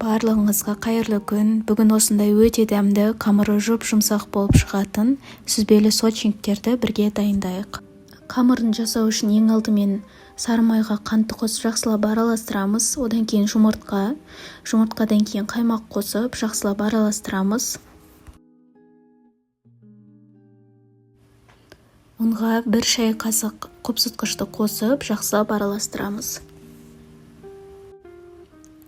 Барлығыңызға қайырлы күн. Бүгін осындай өте дәмді, қамыры жұп-жұмсақ болып шығатын сүзбелі сочниктерді бірге дайындайық. Қамырын жасау үшін ең алдымен сары майға қантты қосып жақсылап араластырамыз. Одан кейін жұмыртқадан кейін қаймақ қосып жақсылап араластырамыз. Ұнға 1 шай қасық қопсытқышты қосып жақсылап араластырамыз.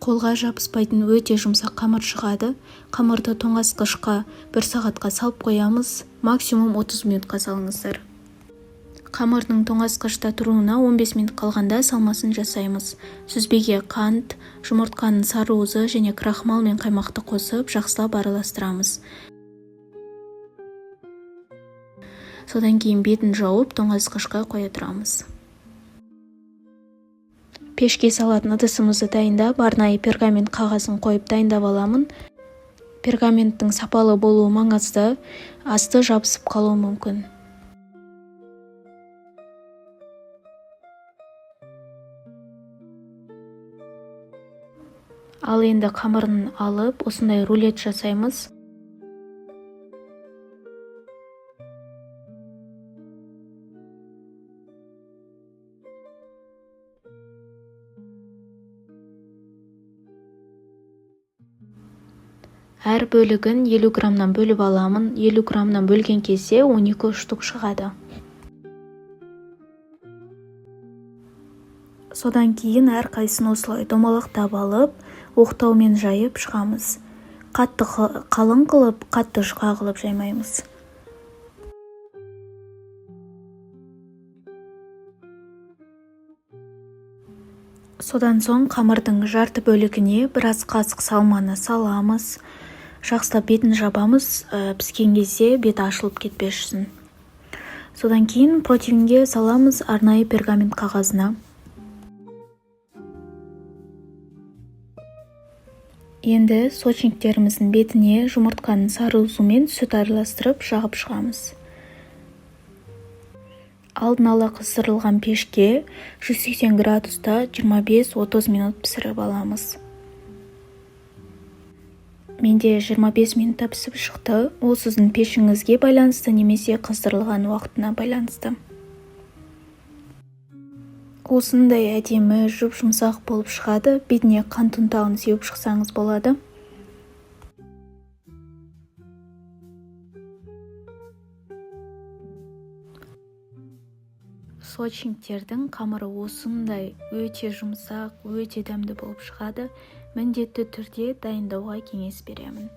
Қолға жабыспайтын өте жұмсақ қамыр шығады. Қамырды тоңазытқышқа 1 сағатқа салып қоямыз. Максимум 30 минутқа салыңыздар. Қамырдың тоңазытқышта тұруына 15 минут қалғанда салмасын жасаймыз. Сүзбеге қант, жұмыртқаның сары-уызы және крахмал мен қаймақты қосып жақсылап араластырамыз. Содан кейін бетін жауып тоңазытқышқа қоя тұрамыз. Пешке салатын ыдысымызды дайындап, арнайы пергамент қағазын қойып дайындап аламын. Пергаменттің сапалы болуы маңызды, асты жабысып қалуы мүмкін. Ал енді қамырын алып, осындай рулет жасаймыз. Әр бөлігін 50 граммнан бөліп аламын. 50 граммнан бөлген кезде 12 штук шығады. Содан кейін әр қайсын осылай домалақтап алып, оқтаумен жайып шығамыз. Қатты қалың қылып, қатты жұқа қылып жаймаймыз. Содан соң қамырдың жарты бөлігіне біраз қасық салманы саламыз. Жақсылап бетін жабамыз, піскен кезде беті ашылып кетпес үшін. Содан кейін противенге саламыз арнайы пергамент қағазына. Енді сочниктеріміздің бетіне жұмыртқаның сары-уызы мен сүт араластырып жағып шығамыз. Алдын ала қыздырылған пешке 180 градуста 25-30 минут пісіріп аламыз. Менде 25 минутта пісіп шықты. Ол сіздің пешіңізге байланысты немесе қыздырылған уақытына байланысты. Осындай әдемі жұп-жұмсақ болып шығады. Бетіне қант ұнтағын сеуіп шықсаңыз болады. Сочниктердің қамыры осындай өте жұмсақ, өте дәмді болып шығады. Міндетті түрде дайындауға кеңес беремін.